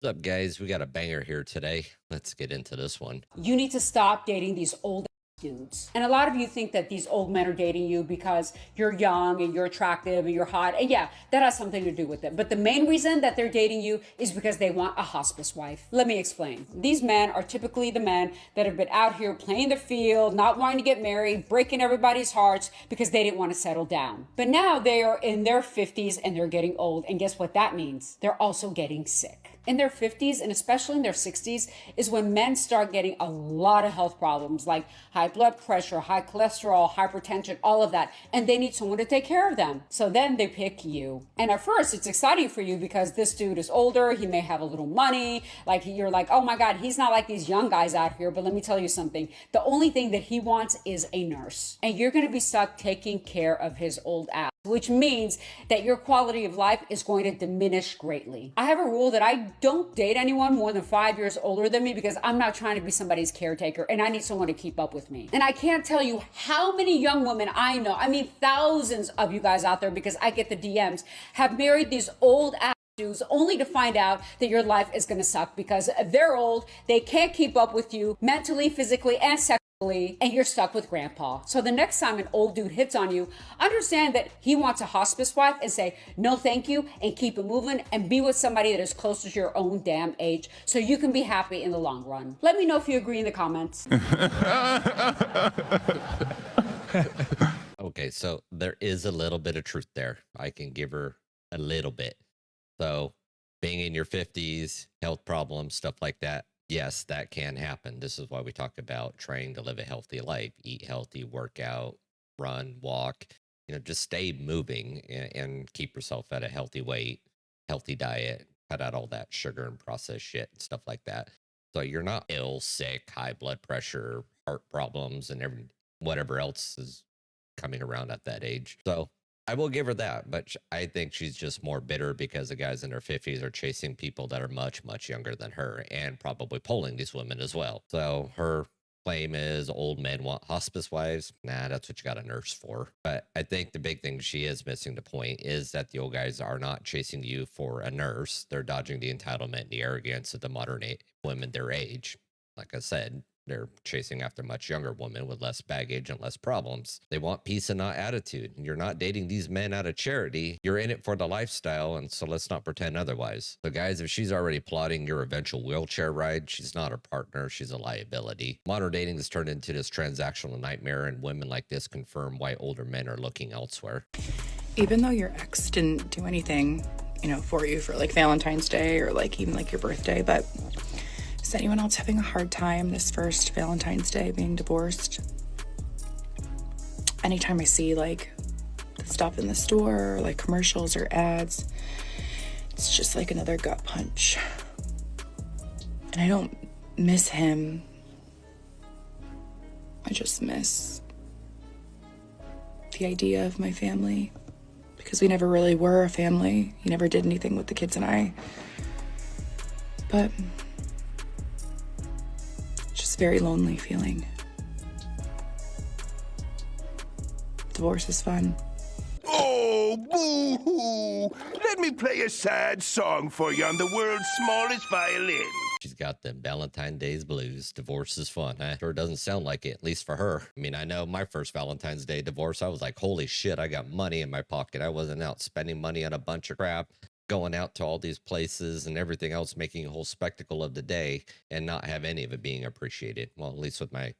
What's up, guys? We got a banger here today. Let's get into this one. You need to stop dating these old dudes. And a lot of you think that these old men are dating you because you're young and you're attractive and you're hot. And yeah, that has something to do with it. But the main reason that they're dating you is because they want a hospice wife. Let me explain. These men are typically the men that have been out here playing the field, not wanting to get married, breaking everybody's hearts because they didn't want to settle down. But now they are in their 50s and they're getting old. And guess what that means? They're also getting sick. In their 50s and especially in their 60s is when men start getting a lot of health problems like high blood pressure, high cholesterol, hypertension, all of that. And they need someone to take care of them. So then they pick you. And at first it's exciting for you because this dude is older. He may have a little money. Like you're like, oh my God, he's not like these young guys out here. But let me tell you something. The only thing that he wants is a nurse. And you're going to be stuck taking care of his old ass, which means that your quality of life is going to diminish greatly. I have a rule that I don't date anyone more than 5 years older than me because I'm not trying to be somebody's caretaker and I need someone to keep up with me. And I can't tell you how many young women I know, I mean thousands of you guys out there because I get the DMs, have married these old ass dudes only to find out that your life is going to suck because they're old, they can't keep up with you mentally, physically, and sexually. And you're stuck with grandpa. So the next time an old dude hits on you, understand that he wants a hospice wife and say, no, thank you, and keep it moving and be with somebody that is closer to your own damn age so you can be happy in the long run. Let me know if you agree in the comments. Okay, so there is a little bit of truth there. I can give her a little bit. So being in your 50s, health problems, stuff like that. Yes, that can happen. This is why we talk about trying to live a healthy life, eat healthy, work out, run, walk, just stay moving and keep yourself at a healthy weight, healthy diet, cut out all that sugar and processed shit and stuff like that. So you're not ill, sick, high blood pressure, heart problems, and whatever else is coming around at that age. So I will give her that, but I think she's just more bitter because the guys in their 50s are chasing people that are much, much younger than her and probably polling these women as well. So her claim is old men want hospice wives. Nah, that's what you got a nurse for. But I think the big thing she is missing the point is that the old guys are not chasing you for a nurse. They're dodging the entitlement and the arrogance of the modern women their age. Like I said, they're chasing after much younger women with less baggage and less problems. They want peace and not attitude. You're not dating these men out of charity. You're in it for the lifestyle, and so let's not pretend otherwise. So guys, if she's already plotting your eventual wheelchair ride, she's not a partner, she's a liability. Modern dating has turned into this transactional nightmare, and women like this confirm why older men are looking elsewhere. Even though your ex didn't do anything, for you for like Valentine's Day or like even like your birthday, but is anyone else having a hard time this first Valentine's Day being divorced? Anytime I see like stuff in the store or like commercials or ads, it's just like another gut punch. And I don't miss him. I just miss the idea of my family because we never really were a family. He never did anything with the kids and I. But very lonely feeling. Divorce is fun. Oh, boo-hoo! Let me play a sad song for you on the world's smallest violin. She's got them Valentine's Days blues. Divorce is fun, huh? Sure doesn't sound like it, at least for her. I mean, I know my first Valentine's Day divorce, I was like, holy shit, I got money in my pocket. I wasn't out spending money on a bunch of crap, going out to all these places and everything else, making a whole spectacle of the day and not have any of it being appreciated. Well, at least with my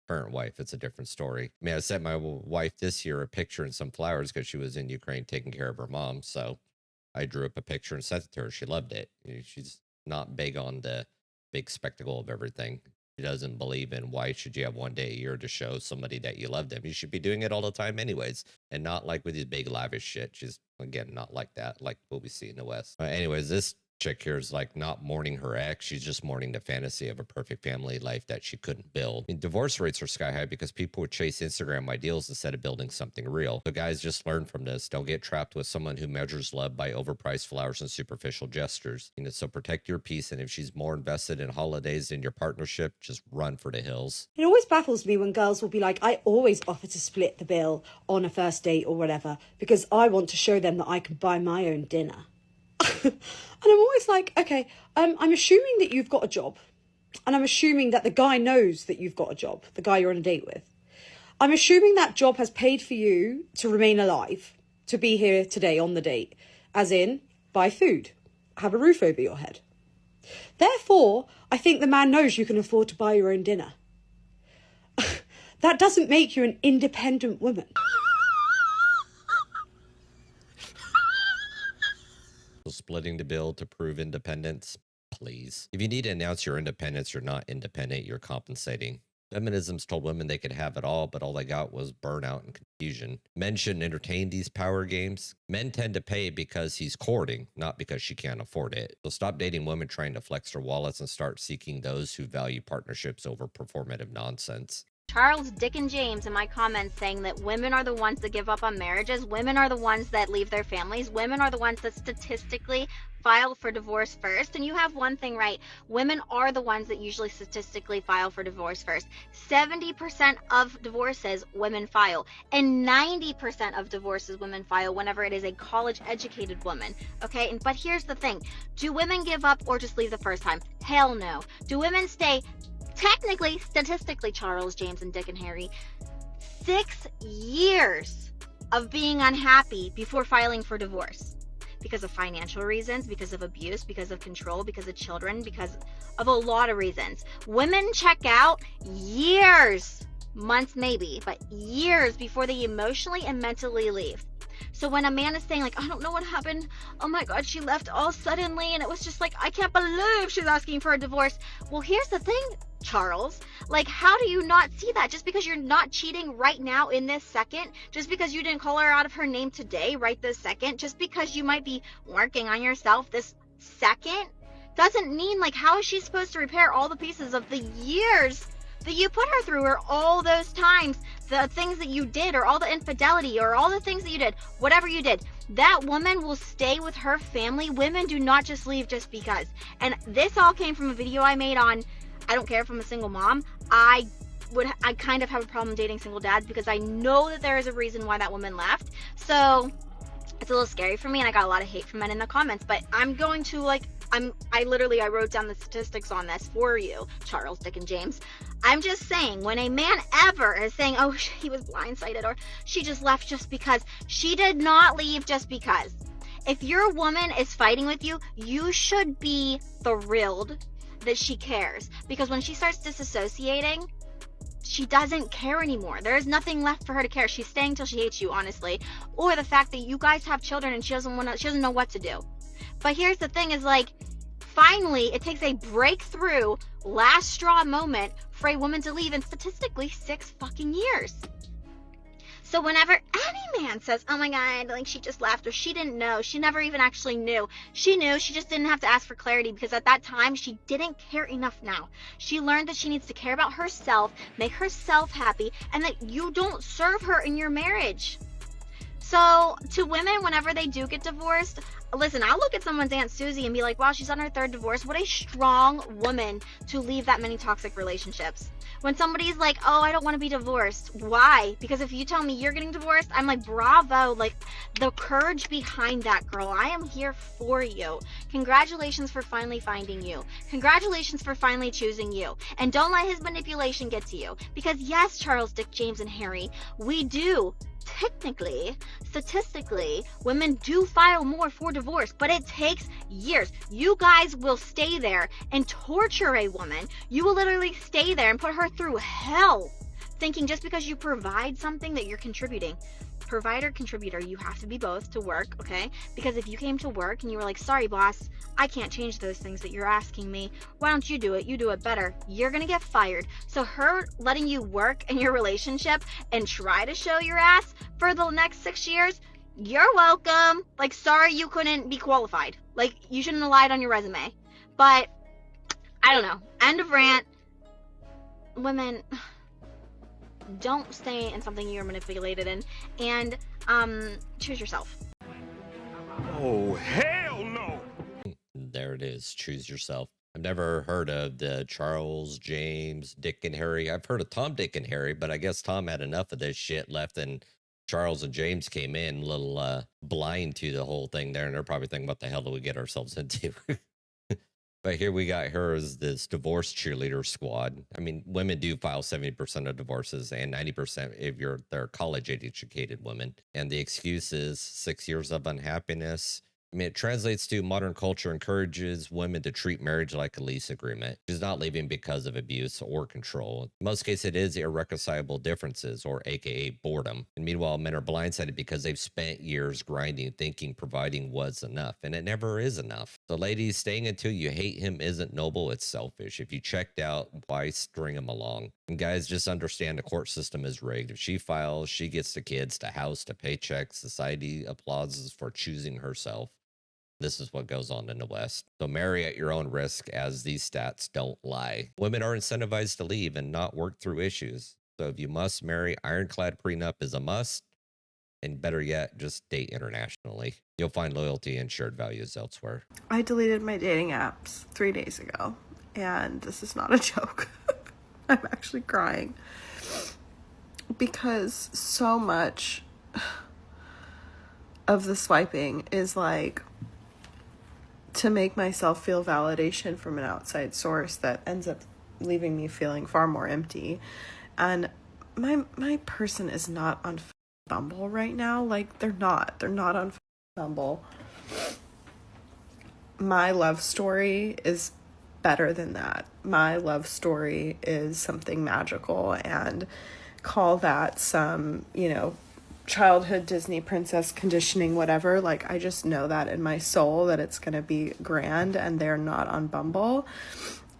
current wife, it's a different story. I mean, I sent my wife this year a picture and some flowers because she was in Ukraine taking care of her mom. So I drew up a picture and sent it to her. She loved it. She's not big on the big spectacle of everything. She doesn't believe in why should you have one day a year to show somebody that you love them. You should be doing it all the time anyways, and not like with these big lavish shit. She's, again, not like that, like what we see in the West. Anyways, this chick here is like not mourning her ex. She's just mourning the fantasy of a perfect family life that she couldn't build. I mean, divorce rates are sky high because people would chase Instagram ideals instead of building something real. So guys, just learn from this. Don't get trapped with someone who measures love by overpriced flowers and superficial gestures. So protect your peace. And if she's more invested in holidays than your partnership, just run for the hills. It always baffles me when girls will be like, I always offer to split the bill on a first date or whatever because I want to show them that I can buy my own dinner. And I'm always like, okay, I'm assuming that you've got a job. And I'm assuming that the guy knows that you've got a job, the guy you're on a date with. I'm assuming that job has paid for you to remain alive, to be here today on the date, as in buy food, have a roof over your head. Therefore, I think the man knows you can afford to buy your own dinner. That doesn't make you an independent woman. Splitting the bill to prove independence, please. If you need to announce your independence, you're not independent, you're compensating. Feminism's told women they could have it all, but all they got was burnout and confusion. Men shouldn't entertain these power games. Men tend to pay because he's courting, not because she can't afford it. So stop dating women trying to flex their wallets and start seeking those who value partnerships over performative nonsense. Charles, Dick, and James in my comments saying that women are the ones that give up on marriages, women are the ones that leave their families, women are the ones that statistically file for divorce first. And you have one thing right, women are the ones that usually statistically file for divorce first. 70% of divorces women file, and 90% of divorces women file whenever it is a college-educated woman, okay? But here's the thing, do women give up or just leave the first time? Hell no. Do women stay? Technically, statistically, Charles, James, and Dick, and Harry, 6 years of being unhappy before filing for divorce. Because of financial reasons, because of abuse, because of control, because of children, because of a lot of reasons. Women check out years, months maybe, but years before they emotionally and mentally leave. So when a man is saying like, I don't know what happened, oh my God, she left all suddenly, and it was just like, I can't believe she's asking for a divorce. Well, here's the thing, Charles, like, how do you not see that? Just because you're not cheating right now in this second, just because you didn't call her out of her name today, right this second, just because you might be working on yourself this second, doesn't mean, like, how is she supposed to repair all the pieces of the years that you put her through, or all those times, the things that you did, or all the infidelity, or all the things that you did, whatever you did, that woman will stay with her family. Women do not just leave just because. And this all came from a video I made on, I don't care if I'm a single mom. I kind of have a problem dating single dads because I know that there is a reason why that woman left. So it's a little scary for me, and I got a lot of hate from men in the comments, but I'm going to, like, I wrote down the statistics on this for you, Charles, Dick, and James. I'm just saying, when a man ever is saying, oh, he was blindsided, or she just left just because, she did not leave just because. If your woman is fighting with you, you should be thrilled that she cares, because when she starts disassociating, she doesn't care anymore. There is nothing left for her to care. She's staying till she hates you, honestly. Or the fact that you guys have children and she doesn't know what to do. But here's the thing is, like, finally, it takes a breakthrough, last straw moment for a woman to leave, and statistically 6 fucking years. So whenever any man says, oh my God, like, she just left, or she didn't know, she never even actually knew. She knew, she just didn't have to ask for clarity, because at that time, she didn't care enough now. She learned that she needs to care about herself, make herself happy, and that you don't serve her in your marriage. So to women, whenever they do get divorced, listen, I'll look at someone's Aunt Susie and be like, wow, she's on her 3rd divorce. What a strong woman to leave that many toxic relationships. When somebody's like, oh, I don't want to be divorced. Why? Because if you tell me you're getting divorced, I'm like, bravo. Like, the courage behind that, girl. I am here for you. Congratulations for finally finding you. Congratulations for finally choosing you. And don't let his manipulation get to you. Because yes, Charles, Dick, James, and Harry, we do. Technically, statistically, women do file more for divorce, but it takes years. You guys will stay there and torture a woman. You will literally stay there and put her through hell, thinking just because you provide something that you're contributing. Provider, contributor, you have to be both to work, okay? Because if you came to work and you were like, sorry, boss, I can't change those things that you're asking me. Why don't you do it? You do it better. You're gonna get fired. So her letting you work in your relationship and try to show your ass for the next 6 years, you're welcome. Like, sorry you couldn't be qualified. Like, you shouldn't have lied on your resume. But, I don't know. End of rant. Women, don't stay in something you're manipulated in, and choose yourself. Oh, hell no! There it is. Choose yourself. I've never heard of the Charles, James, Dick, and Harry. I've heard of Tom, Dick, and Harry, but I guess Tom had enough of this shit left and Charles and James came in a little blind to the whole thing there, and they're probably thinking, what the hell do we get ourselves into? But here we got her as this divorce cheerleader squad. I mean, women do file 70% of divorces and 90% if they're college educated women. And the excuse is 6 years of unhappiness. I mean, it translates to modern culture encourages women to treat marriage like a lease agreement. She's not leaving because of abuse or control. In most cases, it is irreconcilable differences, or AKA boredom. And meanwhile, men are blindsided because they've spent years grinding, thinking providing was enough, and it never is enough. So ladies, staying until you hate him isn't noble, it's selfish. If you checked out, why string him along? And guys, just understand the court system is rigged. If she files, she gets the kids, the house, the paychecks. Society applauds for choosing herself. This is what goes on in the West. So marry at your own risk, as these stats don't lie. Women are incentivized to leave and not work through issues. So if you must marry, ironclad prenup is a must. And better yet, just date internationally. You'll find loyalty and shared values elsewhere. I deleted my dating apps 3 days ago. And this is not a joke. I'm actually crying. Because so much of the swiping is like, to make myself feel validation from an outside source that ends up leaving me feeling far more empty. And my person is not on Bumble right now. Like, they're not on Bumble. My love story is better than that. My love story is something magical, and call that some, childhood Disney princess conditioning, whatever. Like, I just know that in my soul that it's going to be grand, and they're not on Bumble.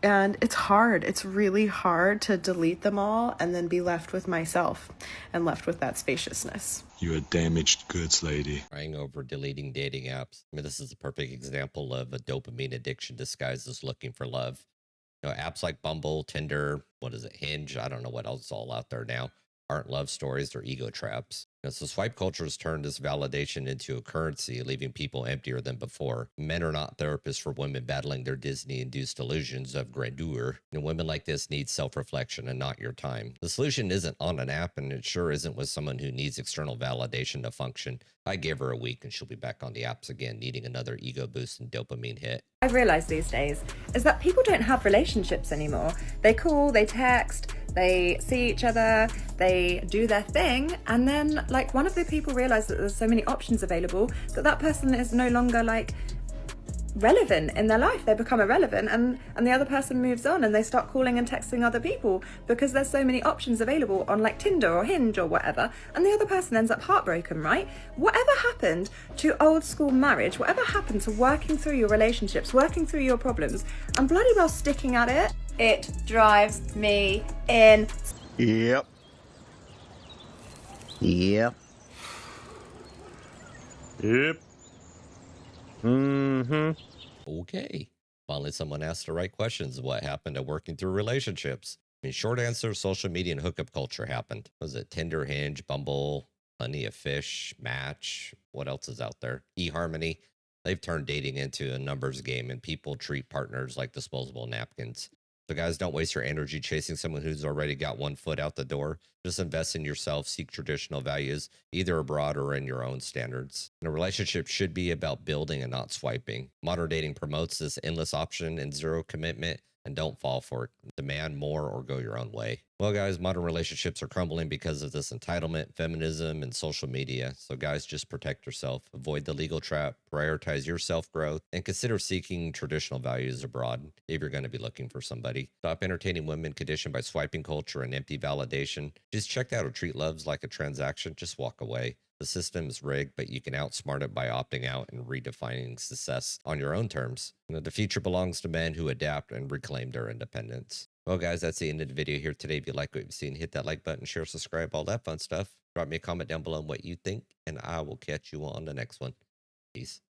And it's hard. It's really hard to delete them all and then be left with myself and left with that spaciousness. You're a damaged goods lady. Crying over deleting dating apps. I mean, this is a perfect example of a dopamine addiction disguised as looking for love. Apps like Bumble, Tinder, Hinge, I don't know what else is all out there now, aren't love stories, they're ego traps. So swipe culture has turned this validation into a currency, leaving people emptier than before. Men are not therapists for women battling their Disney-induced illusions of grandeur. Women like this need self-reflection and not your time. The solution isn't on an app, and it sure isn't with someone who needs external validation to function. I give her a week and she'll be back on the apps again, needing another ego boost and dopamine hit. I've realized these days is that people don't have relationships anymore. They call, they text, they see each other, they do their thing, and then like one of the people realize that there's so many options available that person is no longer like relevant in their life. They become irrelevant, and the other person moves on, and they start calling and texting other people because there's so many options available on like Tinder or Hinge or whatever, and the other person ends up heartbroken, right? Whatever happened to old school marriage? Whatever happened to working through your relationships, working through your problems, and bloody well sticking at it? It drives me in. Yep. Yep. Okay. Finally, someone asked the right questions. What happened to working through relationships? I mean, short answer, social media and hookup culture happened. Was it Tinder, Hinge, Bumble, Plenty of Fish, Match? What else is out there? eHarmony. They've turned dating into a numbers game, and people treat partners like disposable napkins. So guys, don't waste your energy chasing someone who's already got one foot out the door. Just invest in yourself, seek traditional values, either abroad or in your own standards. And a relationship should be about building and not swiping. Modern dating promotes this endless option and zero commitment, and don't fall for it. Demand more or go your own way. Well, guys, modern relationships are crumbling because of this entitlement, feminism, and social media. So guys, just protect yourself, avoid the legal trap, prioritize your self-growth, and consider seeking traditional values abroad if you're going to be looking for somebody. Stop entertaining women conditioned by swiping culture and empty validation. Just check out or treat loves like a transaction. Just walk away. The system is rigged, but you can outsmart it by opting out and redefining success on your own terms. The future belongs to men who adapt and reclaim their independence. Well, guys, that's the end of the video here today. If you like what you've seen, hit that like button, share, subscribe, all that fun stuff. Drop me a comment down below on what you think, and I will catch you on the next one. Peace.